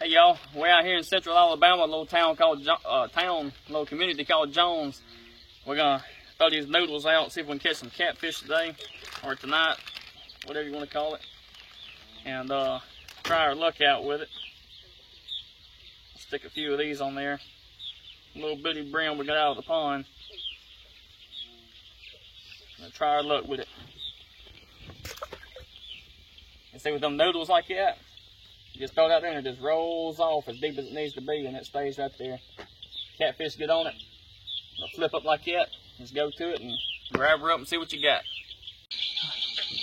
Hey y'all, we're out here in Central Alabama, a little town called little community called Jones. We're gonna throw these noodles out, see if we can catch some catfish today or tonight, whatever you want to call it, and try our luck out with it. Stick a few of these on there. A little bitty brim we got out of the pond. Gonna try our luck with it. And see with them noodles like that, you just throw it out there and it just rolls off as deep as it needs to be, and it stays right there. Catfish get on it, they'll flip up like that. Just go to it and grab her up and see what you got.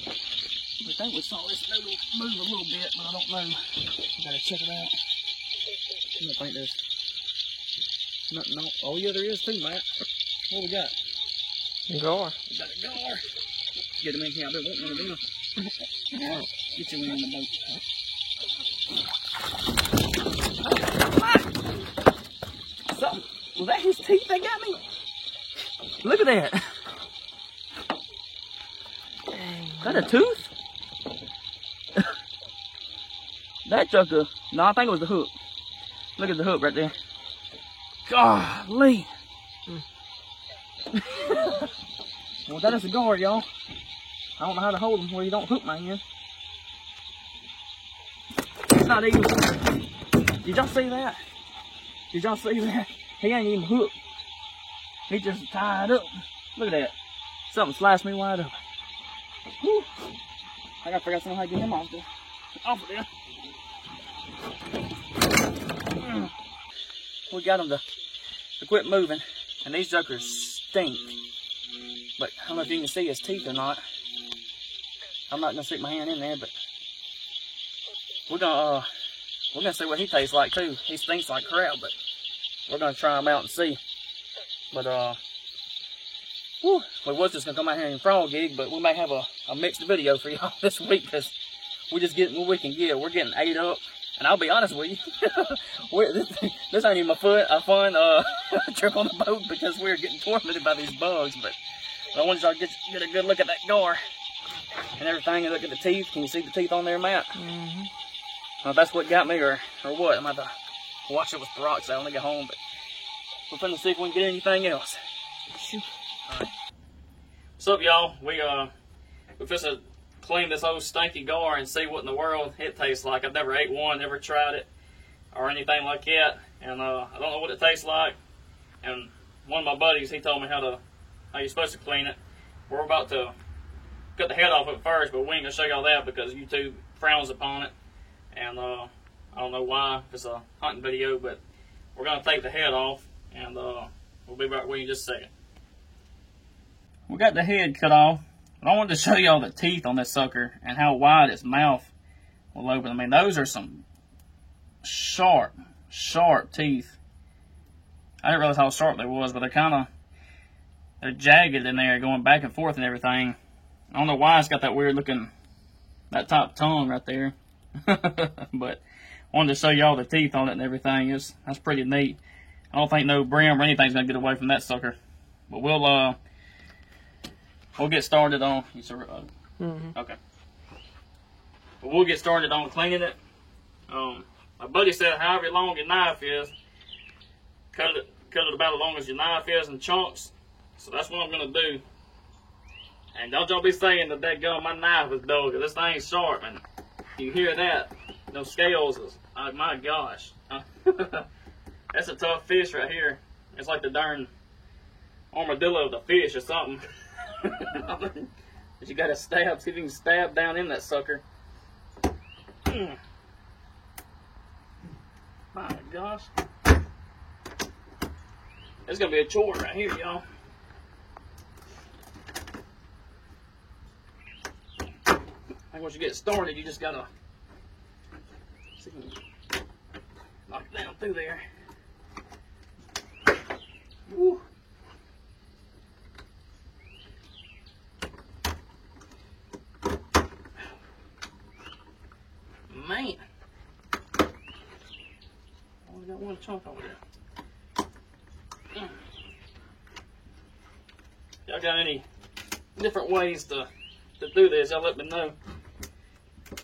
I think we saw this noodle move a little bit, but I don't know. I gotta check it out. I don't think there's nothing on. Oh yeah, there is too, Matt. What we got? A gar. We got a gar. Get him in here. I don't want one of them. Get you in the boat. Something. Was that his teeth that got me? Look at that. Is that a tooth? That sucker. No, I think it was the hook. Look at the hook right there. Golly. Well, that is a gar, y'all. I don't know how to hold them where you don't hook my hand. It's not even. Did y'all see that? Did y'all see that? He ain't even hooked. He just tied up. Look at that. Something sliced me wide open. Whew. I gotta figure out how to get him off there. Off of there. We got him to quit moving. And these jokers stink. But I don't know if you can see his teeth or not. I'm not gonna stick my hand in there, but we're gonna see what he tastes like too. He stinks like crap, but we're gonna try him out and see. But whew, we was just gonna come out here and frog gig, but we may have a mixed video for y'all this week because we just getting what we can get. We're getting ate up, and I'll be honest with you, this ain't even a fun trip on the boat because we're getting tormented by these bugs. But I wanted y'all to get a good look at that gar and everything, and look at the teeth. Can you see the teeth on there, Matt? Mm-hmm. Well, that's what got me, or what. I'm about to wash it with peroxide when I get home, but we're finna see if we can get anything else. Shoot. All right. What's up, y'all? We're finna clean this old stinky gar and see what in the world it tastes like. I've never ate one, never tried it, or anything like that, and I don't know what it tastes like. And one of my buddies, he told me how you're supposed to clean it. We're about to cut the head off of it first, but we ain't gonna show y'all that because YouTube frowns upon it, and I don't know why. It's a hunting video, but we're gonna take the head off, and we'll be back with you in just a second. We got the head cut off, but I wanted to show y'all the teeth on this sucker and how wide its mouth will open. I mean, those are some sharp teeth. I didn't realize how sharp they was, but they're jagged in there, going back and forth and everything. I don't know why it's got that weird looking, that top tongue right there. But I wanted to show y'all the teeth on it and everything. That's pretty neat. I don't think no brim or anything's gonna get away from that sucker. But we'll get started on. Okay. But we'll get started on cleaning it. My buddy said however long your knife is, cut it about as long as your knife is in chunks. So that's what I'm gonna do. And don't y'all be saying that dadgum my knife is dull, because this thing's sharp, and you hear that, those scales is, oh my gosh. That's a tough fish right here. It's like the darn armadillo of the fish or something. But you gotta stab, see if you can stab down in that sucker. My gosh. It's gonna be a chore right here, y'all. And once you get started, you just gotta see if you can knock it down through there. Woo. Man, only got one chunk over there. Y'all got any different ways to do this? Y'all let me know.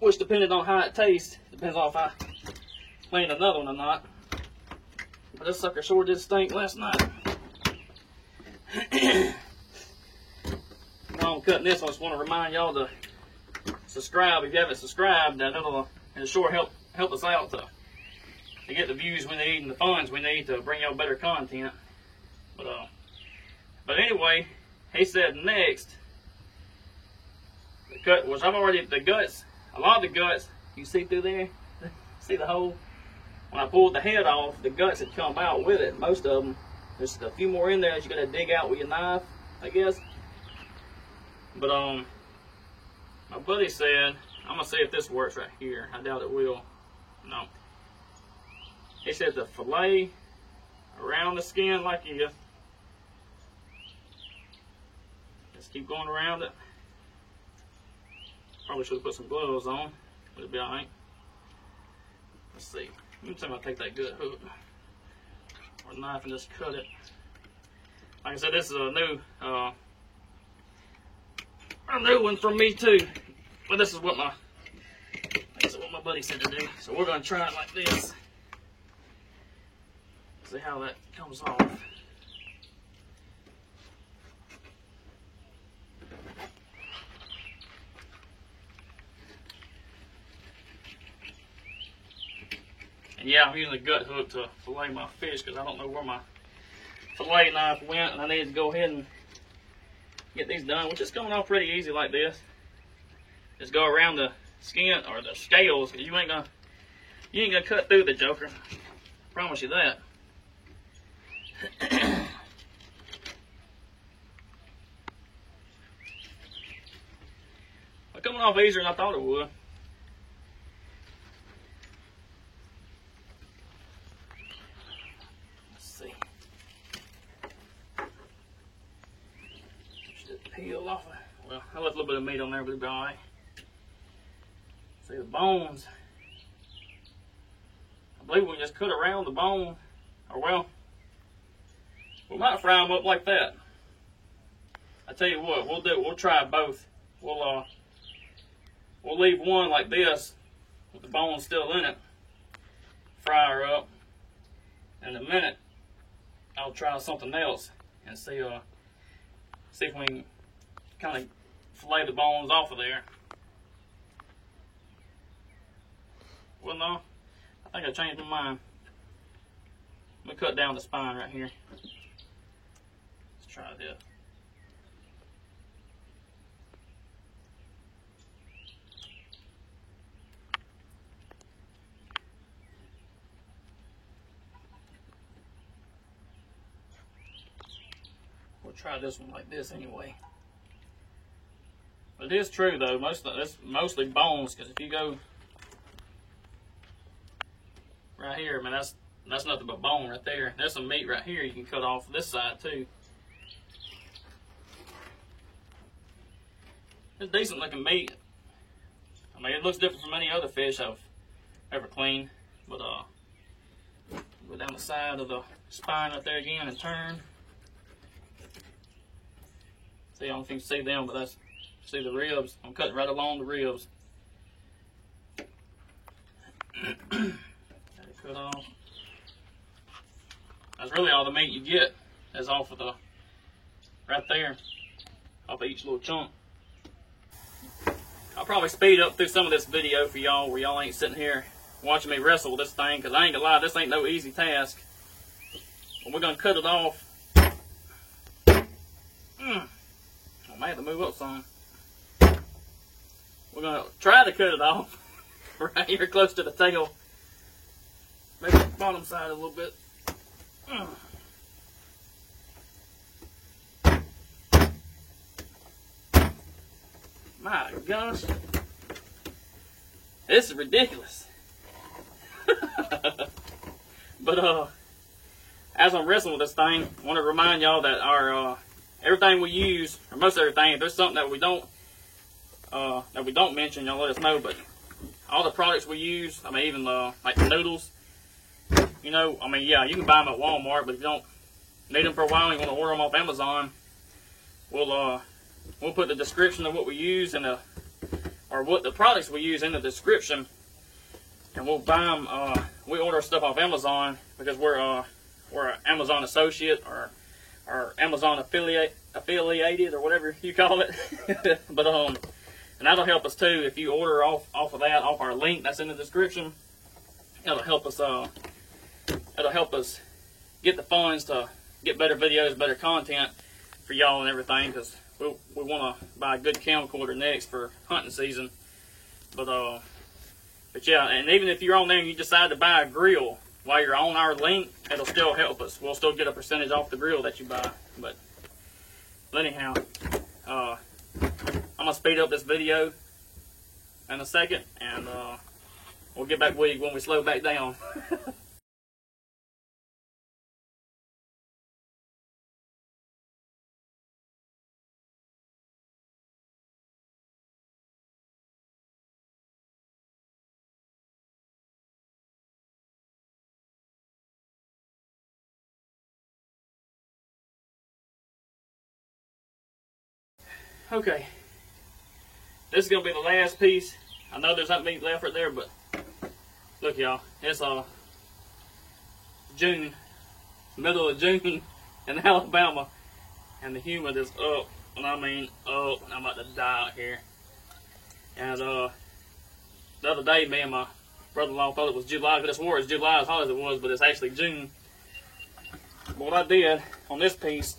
Which, depending on how it tastes, depends on how cleaned another one or not. But this sucker sure did stink last night. While I'm cutting this, I just want to remind y'all to subscribe if you haven't subscribed. It'll sure help us out to get the views we need and the funds we need to bring y'all better content. But anyway, he said next, the cut, which I've already, the guts, a lot of the guts, you see through there, see the hole? When I pulled the head off, the guts had come out with it, most of them. There's a few more in there that you're gonna dig out with your knife, I guess. But my buddy said, I'm gonna see if this works right here. I doubt it will. No. He said to fillet around the skin like you. Just keep going around it. Probably should have put some gloves on, but it'll be alright. Let's see. Let me see if I take that good hook or knife and just cut it. Like I said, this is a new one from me too. But this is what my buddy said to do. So we're gonna try it like this. See how that comes off. And yeah, I'm using a gut hook to fillet my fish because I don't know where my fillet knife went, and I need to go ahead and get these done, which is coming off pretty easy like this. Just go around the skin or the scales, because you ain't gonna cut through the joker. Promise you that. But coming off easier than I thought it would. Let's see. Just peel off. Well, I left a little bit of meat on there, but it'll be alright. See the bones. I believe we just cut around the bone, or well, we might fry them up like that. I tell you what, we'll try both. We'll leave one like this with the bone still in it. Fry her up. In a minute, I'll try something else and see if we can kind of fillet the bones off of there. Well, no, I think I changed my mind. Let me cut down the spine right here. Let's try this. We'll try this one like this anyway. But it is true though, it's mostly bones, because if you go right here, man, that's nothing but bone right there. There's some meat right here you can cut off this side too. It's decent looking meat. I mean, it looks different from any other fish I've ever cleaned. But go down the side of the spine right there again and turn. See, I don't know if you can see them, but see the ribs. I'm cutting right along the ribs. Cut off. That's really all the meat you get is off of the, right there, off of each little chunk. I'll probably speed up through some of this video for y'all where y'all ain't sitting here watching me wrestle with this thing, because I ain't gonna lie, this ain't no easy task. But we're gonna cut it off. I might have to move up some. We're gonna try to cut it off right here close to the tail. Maybe the bottom side a little bit. My gosh. This is ridiculous. But as I'm wrestling with this thing, I want to remind y'all that our everything we use, or most everything, if there's something that we don't mention, y'all let us know. But all the products we use, I mean, even like the noodles, you know, I mean, yeah, you can buy them at Walmart, but if you don't need them for a while and you want to order them off Amazon, we'll put the description of what we use in or what the products we use in the description, and we'll buy them we order stuff off Amazon because we're an Amazon associate or Amazon affiliated or whatever you call it. But and that'll help us too if you order off of that, off our link that's in the description. That'll help us. It'll help us get the funds to get better videos, better content for y'all and everything, because we want to buy a good camcorder next for hunting season. But yeah, and even if you're on there and you decide to buy a grill while you're on our link, it'll still help us. We'll still get a percentage off the grill that you buy. But anyhow, I'm gonna speed up this video in a second, and we'll get back with you when we slow back down. Okay, this is gonna be the last piece. I know there's not meat left right there, but look, y'all, it's June, middle of June in Alabama, and the humid is up, and I mean up. I'm about to die out here. And the other day, me and my brother-in-law thought it was July, because I swore it was July as hot as it was, but it's actually June. But what I did on this piece,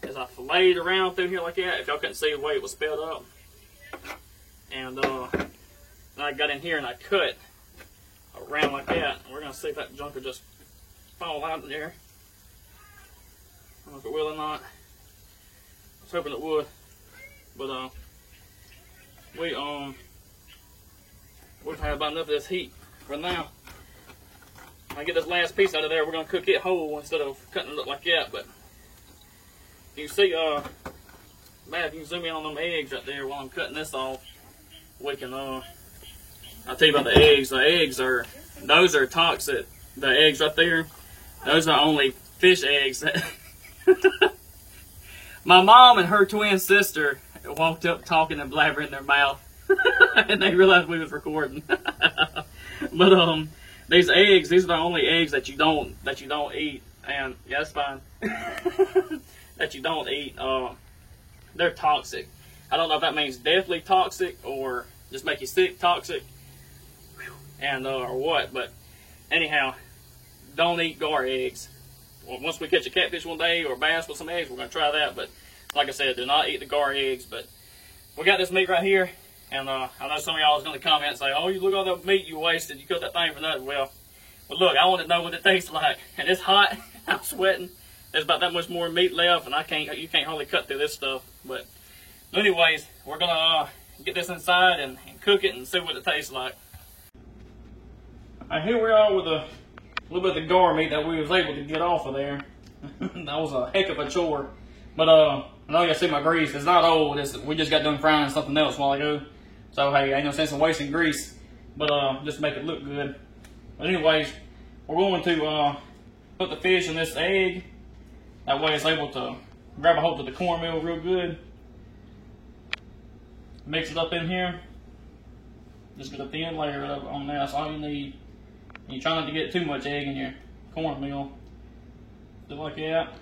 is I filleted around through here like that. If y'all couldn't see the way it was spelled up, and then I got in here and I cut around like that. We're gonna see if that junk will just fall out of there. I don't know if it will or not. I was hoping it would, but we've had about enough of this heat for now. When I get this last piece out of there, we're gonna cook it whole instead of cutting it up like that. But you see, Matt, if you can zoom in on them eggs right there while I'm cutting this off, we can, I'll tell you about the eggs. The eggs those are toxic. The eggs right there, those are only fish eggs. My mom and her twin sister walked up talking and blabbering their mouth, and they realized we was recording. But, these eggs, these are the only eggs that you don't eat, and yeah, that's fine. That you don't eat, they're toxic. I don't know if that means deathly toxic or just make you sick toxic, and or what. But anyhow, don't eat gar eggs. Once we catch a catfish one day or a bass with some eggs, we're gonna try that. But like I said, do not eat the gar eggs. But we got this meat right here, and I know some of y'all is gonna comment and say, "Oh, you look at all that meat you wasted. You cooked that thing for nothing." Well, but look, I want to know what it tastes like, and it's hot. I'm sweating. There's about that much more meat left, and you can't hardly cut through this stuff. But anyways, we're gonna get this inside and cook it and see what it tastes like. Alright, here we are with a little bit of the gar meat that we was able to get off of there. That was a heck of a chore. But I know y'all see my grease. It's not old. We just got done frying something else while ago. So hey, ain't no sense in wasting grease. But just to make it look good. But anyways, we're going to put the fish in this egg. That way it's able to grab a hold of the cornmeal real good. Mix it up in here. Just get a thin layer of it on that. That's all you need. And you try not to get too much egg in your cornmeal. Do like that.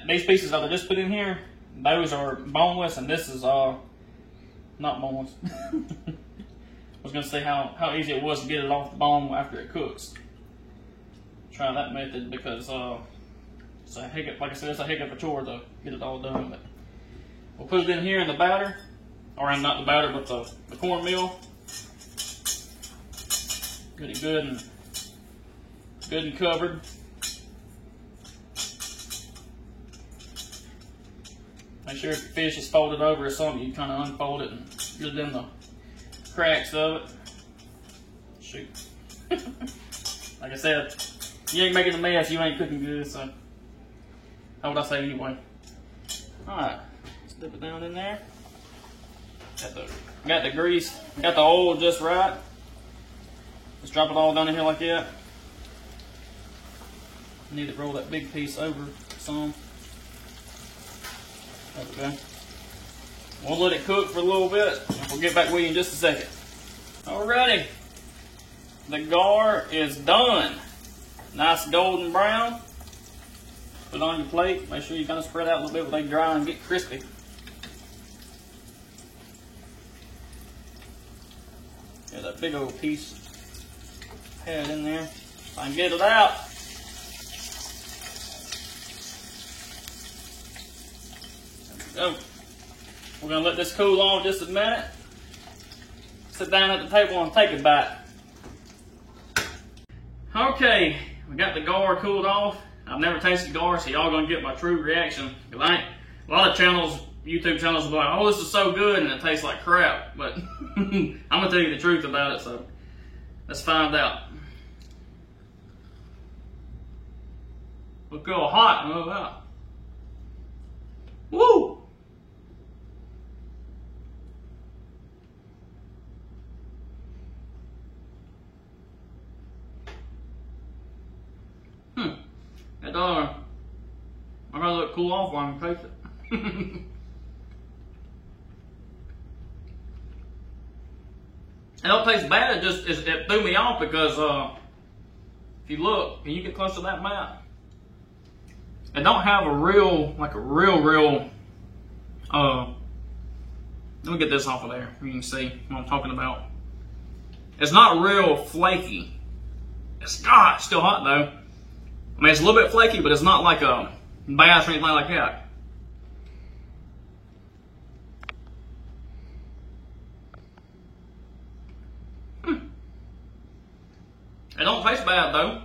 These pieces that I just put in here, those are boneless, and this is not boneless. I was going to say how easy it was to get it off the bone after it cooks. Try that method because it's a heck of, like I said, it's a heck of a chore to get it all done. But we'll put it in here in the batter, or not the batter, but the cornmeal. Get it good and covered. Make sure if your fish is folded over or something, you kind of unfold it and get it in the cracks of it. Shoot. Like I said, you ain't making a mess, you ain't cooking good, so how would I say anyway? Alright, let's dip it down in there. Got the grease, got the oil just right. Let's drop it all down in here like that. Need to roll that big piece over some. Okay. We'll let it cook for a little bit. We'll get back with you in just a second. Alrighty, the gar is done. Nice golden brown. Put it on your plate. Make sure you kind of spread out a little bit when they dry and get crispy. There's a big old piece had in there. If I can get it out. There we go. We're gonna let this cool on just a minute. Sit down at the table and take a bite. Okay, we got the gar cooled off. I've never tasted gar, so y'all gonna get my true reaction. Cause a lot of channels, YouTube channels, will be like, "Oh, this is so good," and it tastes like crap. But I'm gonna tell you the truth about it. So let's find out. Look how hot! Look at that. Woo! It I gotta let it cool off while I can taste it. It don't taste bad. It threw me off because if you look, can you get close to that map? It don't have a real. Let me get this off of there. You can see what I'm talking about. It's not real flaky. It's still hot though. I mean, it's a little bit flaky, but it's not like a bass or anything like that. It don't taste bad though.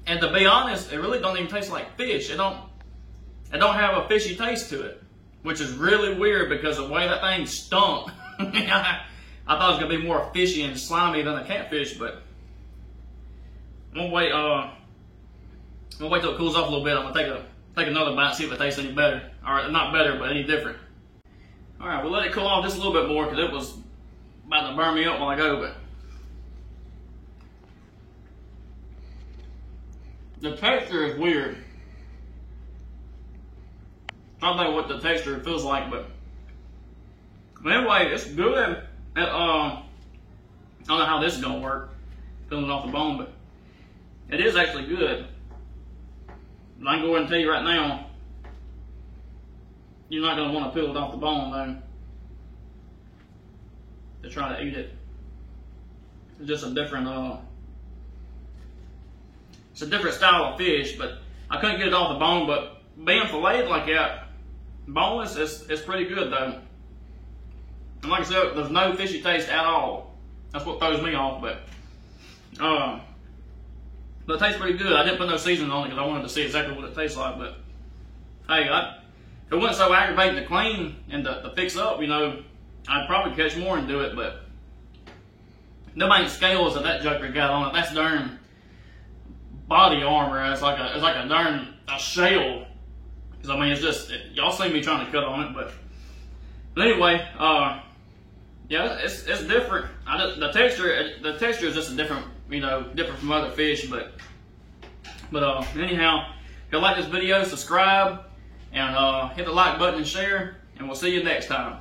And to be honest, it really don't even taste like fish. It don't have a fishy taste to it, which is really weird because of the way that thing stunk. I thought it was gonna be more fishy and slimy than a catfish, but I'm gonna wait till it cools off a little bit. I'm gonna take another bite, see if it tastes any better, or not better, but any different. All right, we'll let it cool off just a little bit more because it was about to burn me up while I go. But the texture is weird. I don't know what the texture feels like, but anyway, it's good. I don't know how this is gonna work, peeling it off the bone, but it is actually good. But I can go ahead and tell you right now, you're not gonna want to peel it off the bone though to try to eat it. It's just a different it's a different style of fish, but I couldn't get it off the bone. But being filleted like that, boneless, it's pretty good though. And like I said, there's no fishy taste at all. That's what throws me off, but it tastes pretty good. I didn't put no seasoning on it because I wanted to see exactly what it tastes like. But hey, if it wasn't so aggravating to clean and to fix up, you know, I'd probably catch more and do it. But them ain't scales that joker got on it. That's darn body armor. It's like a darn shell. Because I mean, it's just y'all see me trying to cut on it, but anyway, yeah, it's different. The texture is just a different, you know, different from other fish. But anyhow, if you like this video, subscribe and hit the like button and share, and we'll see you next time.